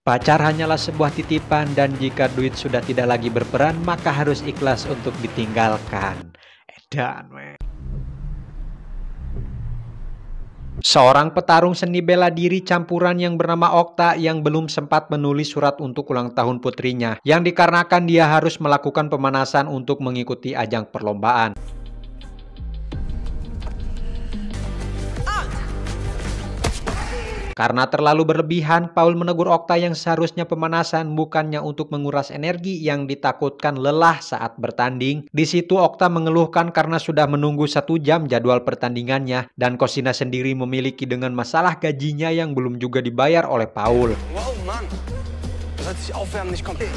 Pacar hanyalah sebuah titipan dan jika duit sudah tidak lagi berperan, maka harus ikhlas untuk ditinggalkan. Edan, weh. Seorang petarung seni bela diri campuran yang bernama Okta yang belum sempat menulis surat untuk ulang tahun putrinya, yang dikarenakan dia harus melakukan pemanasan untuk mengikuti ajang perlombaan. Karena terlalu berlebihan, Paul menegur Okta yang seharusnya pemanasan bukannya untuk menguras energi yang ditakutkan lelah saat bertanding. Di situ Okta mengeluhkan karena sudah menunggu 1 jam jadwal pertandingannya dan Cosina sendiri memiliki dengan masalah gajinya yang belum juga dibayar oleh Paul. Wow, Mann. Du sollst dich aufwärmen, nicht komplett.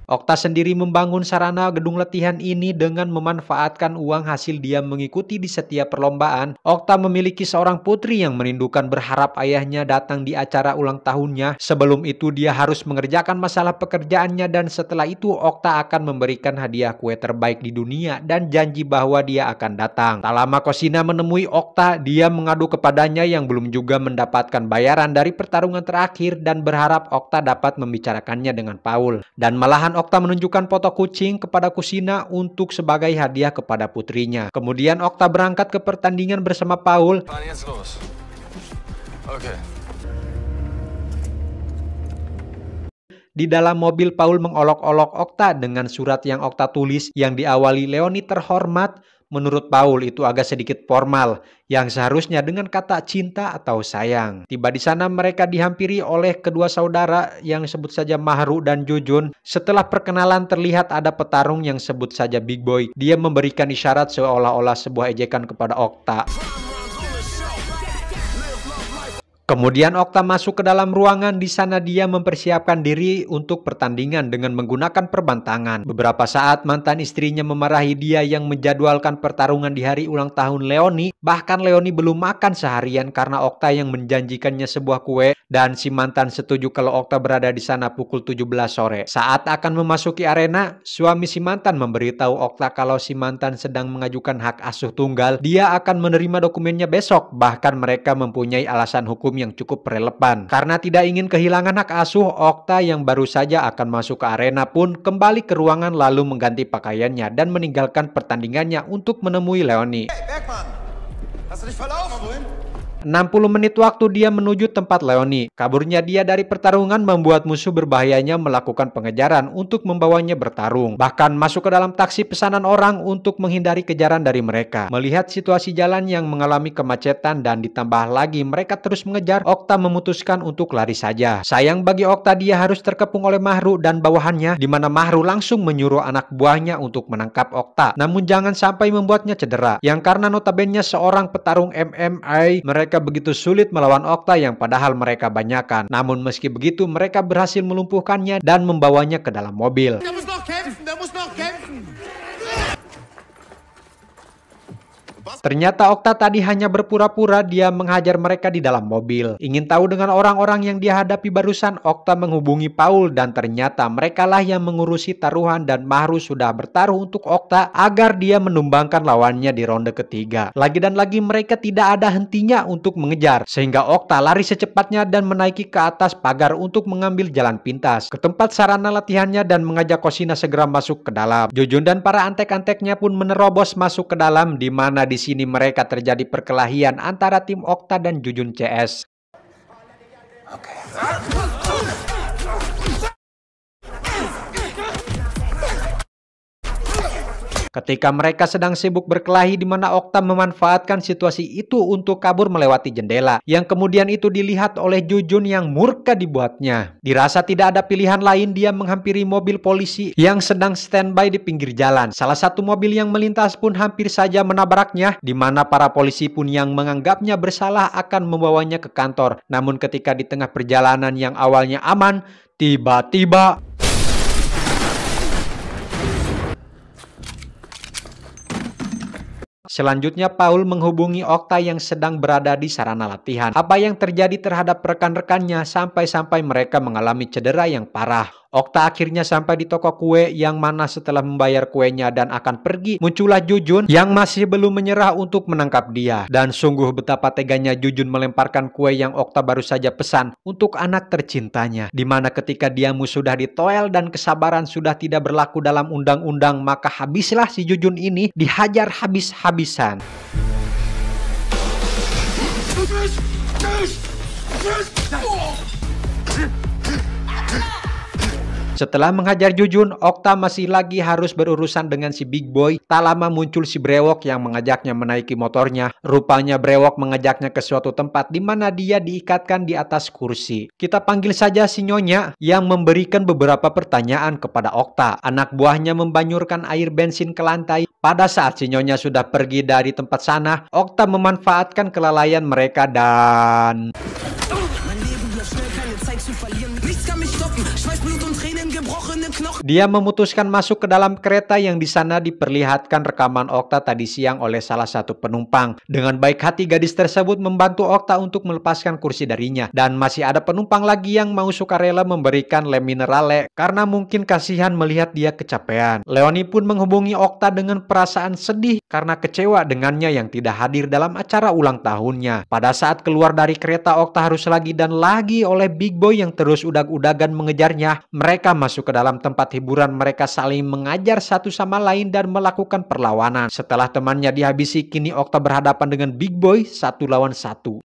Okta sendiri membangun sarana gedung latihan ini dengan memanfaatkan uang hasil dia mengikuti di setiap perlombaan. Okta memiliki seorang putri yang merindukan berharap ayahnya datang di acara ulang tahunnya. Sebelum itu dia harus mengerjakan masalah pekerjaannya dan setelah itu Okta akan memberikan hadiah kue terbaik di dunia dan janji bahwa dia akan datang. Tak lama Cosina menemui Okta, dia mengadu kepadanya yang belum juga mendapatkan bayaran dari pertarungan terakhir dan berharap Okta dapat membicarakannya dengan Paul. Dan malahan Okta menunjukkan foto kucing kepada Cosina untuk sebagai hadiah kepada putrinya. Kemudian Okta berangkat ke pertandingan bersama Paul. Di dalam mobil Paul mengolok-olok Okta dengan surat yang Okta tulis yang diawali Leoni terhormat. Menurut Paul itu agak sedikit formal, yang seharusnya dengan kata cinta atau sayang. Tiba di sana mereka dihampiri oleh kedua saudara yang sebut saja Mahru dan Jujun. Setelah perkenalan terlihat ada petarung yang sebut saja Big Boy. Dia memberikan isyarat seolah-olah sebuah ejekan kepada Okta. Kemudian Okta masuk ke dalam ruangan. Di sana dia mempersiapkan diri untuk pertandingan dengan menggunakan perbantangan. Beberapa saat mantan istrinya memarahi dia yang menjadwalkan pertarungan di hari ulang tahun Leoni. Bahkan Leoni belum makan seharian karena Okta yang menjanjikannya sebuah kue dan si mantan setuju kalau Okta berada di sana pukul 17 sore. Saat akan memasuki arena, suami si mantan memberitahu Okta kalau si mantan sedang mengajukan hak asuh tunggal. Dia akan menerima dokumennya besok. Bahkan mereka mempunyai alasan hukum yang cukup relevan. Karena tidak ingin kehilangan hak asuh, Okta yang baru saja akan masuk ke arena pun kembali ke ruangan lalu mengganti pakaiannya dan meninggalkan pertandingannya untuk menemui Leoni. Hey, Bergmann, hast du dich verlaufen? 60 menit waktu dia menuju tempat Leoni. Kaburnya dia dari pertarungan membuat musuh berbahayanya melakukan pengejaran untuk membawanya bertarung. Bahkan masuk ke dalam taksi pesanan orang untuk menghindari kejaran dari mereka. Melihat situasi jalan yang mengalami kemacetan dan ditambah lagi mereka terus mengejar, Okta memutuskan untuk lari saja. Sayang bagi Okta dia harus terkepung oleh Mahru dan bawahannya, di mana Mahru langsung menyuruh anak buahnya untuk menangkap Okta. Namun jangan sampai membuatnya cedera. Yang karena notabene seorang petarung MMA, mereka begitu sulit melawan Okta yang padahal mereka banyakan. Namun meski begitu mereka berhasil melumpuhkannya dan membawanya ke dalam mobil. Der muss noch kämpfen. Ternyata Okta tadi hanya berpura-pura dia menghajar mereka di dalam mobil. Ingin tahu dengan orang-orang yang dia hadapi barusan, Okta menghubungi Paul dan ternyata merekalah yang mengurusi taruhan dan Mahru sudah bertaruh untuk Okta agar dia menumbangkan lawannya di ronde ketiga. Lagi dan lagi mereka tidak ada hentinya untuk mengejar sehingga Okta lari secepatnya dan menaiki ke atas pagar untuk mengambil jalan pintas ke tempat sarana latihannya dan mengajak Cosina segera masuk ke dalam. Jujun dan para antek-anteknya pun menerobos masuk ke dalam, di mana di sini mereka terjadi perkelahian antara tim Okta dan Jujun CS. Ketika mereka sedang sibuk berkelahi, di mana Okta memanfaatkan situasi itu untuk kabur melewati jendela, yang kemudian itu dilihat oleh Jujun yang murka dibuatnya. Dirasa tidak ada pilihan lain, dia menghampiri mobil polisi yang sedang standby di pinggir jalan. Salah satu mobil yang melintas pun hampir saja menabraknya, di mana para polisi pun yang menganggapnya bersalah akan membawanya ke kantor. Namun ketika di tengah perjalanan yang awalnya aman, tiba-tiba selanjutnya Paul menghubungi Okta yang sedang berada di sarana latihan. Apa yang terjadi terhadap rekan-rekannya sampai-sampai mereka mengalami cedera yang parah. Okta akhirnya sampai di toko kue yang mana setelah membayar kuenya dan akan pergi, muncullah Jujun yang masih belum menyerah untuk menangkap dia. Dan sungguh betapa teganya Jujun melemparkan kue yang Okta baru saja pesan untuk anak tercintanya. Dimana ketika diamu sudah ditoel dan kesabaran sudah tidak berlaku dalam undang-undang, maka habislah si Jujun ini dihajar habis-habisan. Setelah menghajar Jujun, Okta masih lagi harus berurusan dengan si Big Boy. Tak lama muncul si Brewok yang mengajaknya menaiki motornya. Rupanya Brewok mengajaknya ke suatu tempat di mana dia diikatkan di atas kursi. Kita panggil saja si Nyonya yang memberikan beberapa pertanyaan kepada Okta. Anak buahnya membanyurkan air bensin ke lantai. Pada saat si Nyonya sudah pergi dari tempat sana, Okta memanfaatkan kelalaian mereka dan... Dia memutuskan masuk ke dalam kereta yang di sana diperlihatkan rekaman Okta tadi siang oleh salah satu penumpang. Dengan baik hati gadis tersebut membantu Okta untuk melepaskan kursi darinya. Dan masih ada penumpang lagi yang mau sukarela memberikan lem minerale karena mungkin kasihan melihat dia kecapean. Leoni pun menghubungi Okta dengan perasaan sedih karena kecewa dengannya yang tidak hadir dalam acara ulang tahunnya. Pada saat keluar dari kereta, Okta harus lagi dan lagi oleh Big Boy yang terus udag-udagan mengejarnya. Mereka masuk ke dalam tempat hiburan, mereka saling mengajar satu sama lain dan melakukan perlawanan. Setelah temannya dihabisi, kini Okta berhadapan dengan Big Boy 1 lawan 1.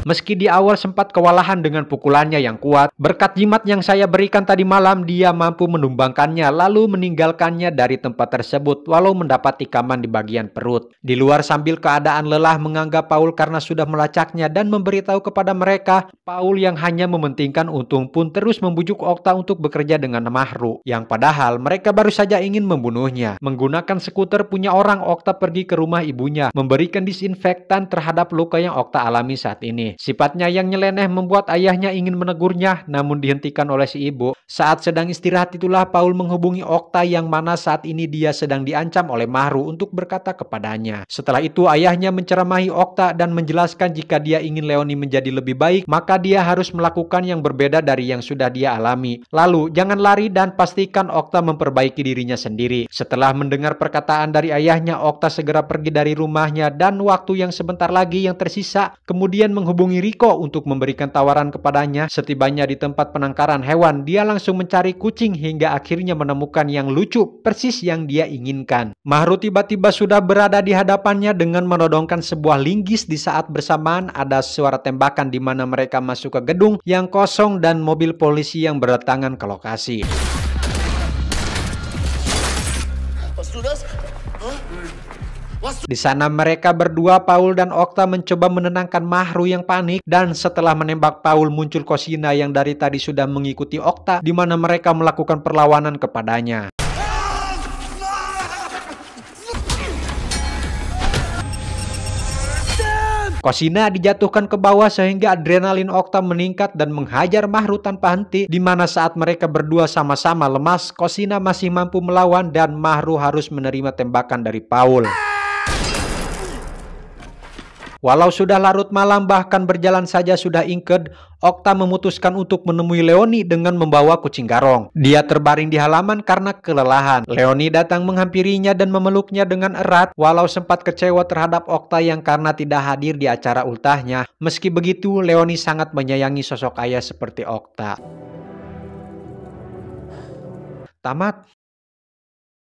Meski di awal sempat kewalahan dengan pukulannya yang kuat, berkat jimat yang saya berikan tadi malam, dia mampu menumbangkannya lalu meninggalkannya dari tempat tersebut walau mendapat tikaman di bagian perut. Di luar sambil keadaan lelah menganggap Paul karena sudah melacaknya dan memberitahu kepada mereka, Paul yang hanya mementingkan untung pun terus membujuk Okta untuk bekerja dengan Mahru, yang padahal mereka baru saja ingin membunuhnya. Menggunakan skuter punya orang, Okta pergi ke rumah ibunya, memberikan disinfektan terhadap luka yang Okta alami saat ini. Sifatnya yang nyeleneh membuat ayahnya ingin menegurnya, namun dihentikan oleh si ibu. Saat sedang istirahat itulah Paul menghubungi Okta yang mana saat ini dia sedang diancam oleh Mahru untuk berkata kepadanya. Setelah itu ayahnya menceramahi Okta dan menjelaskan jika dia ingin Leoni menjadi lebih baik, maka dia harus melakukan yang berbeda dari yang sudah dia alami. Lalu jangan lari dan pastikan Okta memperbaiki dirinya sendiri. Setelah mendengar perkataan dari ayahnya, Okta segera pergi dari rumahnya dan waktu yang sebentar lagi yang tersisa kemudian menghubungi Riko untuk memberikan tawaran kepadanya. Setibanya di tempat penangkaran hewan, dia langsung mencari kucing hingga akhirnya menemukan yang lucu, persis yang dia inginkan. Mahru tiba-tiba sudah berada di hadapannya dengan menodongkan sebuah linggis. Di saat bersamaan ada suara tembakan di mana mereka masuk ke gedung yang kosong dan mobil polisi yang berdatangan ke lokasi. Di sana mereka berdua, Paul dan Okta, mencoba menenangkan Mahru yang panik, dan setelah menembak Paul muncul Kosina yang dari tadi sudah mengikuti Okta di mana mereka melakukan perlawanan kepadanya. Kosina dijatuhkan ke bawah sehingga adrenalin Okta meningkat dan menghajar Mahru tanpa henti, di mana saat mereka berdua sama-sama lemas, Kosina masih mampu melawan dan Mahru harus menerima tembakan dari Paul. Walau sudah larut malam bahkan berjalan saja sudah ingked, Okta memutuskan untuk menemui Leoni dengan membawa kucing garong. Dia terbaring di halaman karena kelelahan. Leoni datang menghampirinya dan memeluknya dengan erat. Walau sempat kecewa terhadap Okta yang karena tidak hadir di acara ultahnya, meski begitu Leoni sangat menyayangi sosok ayah seperti Okta. Tamat.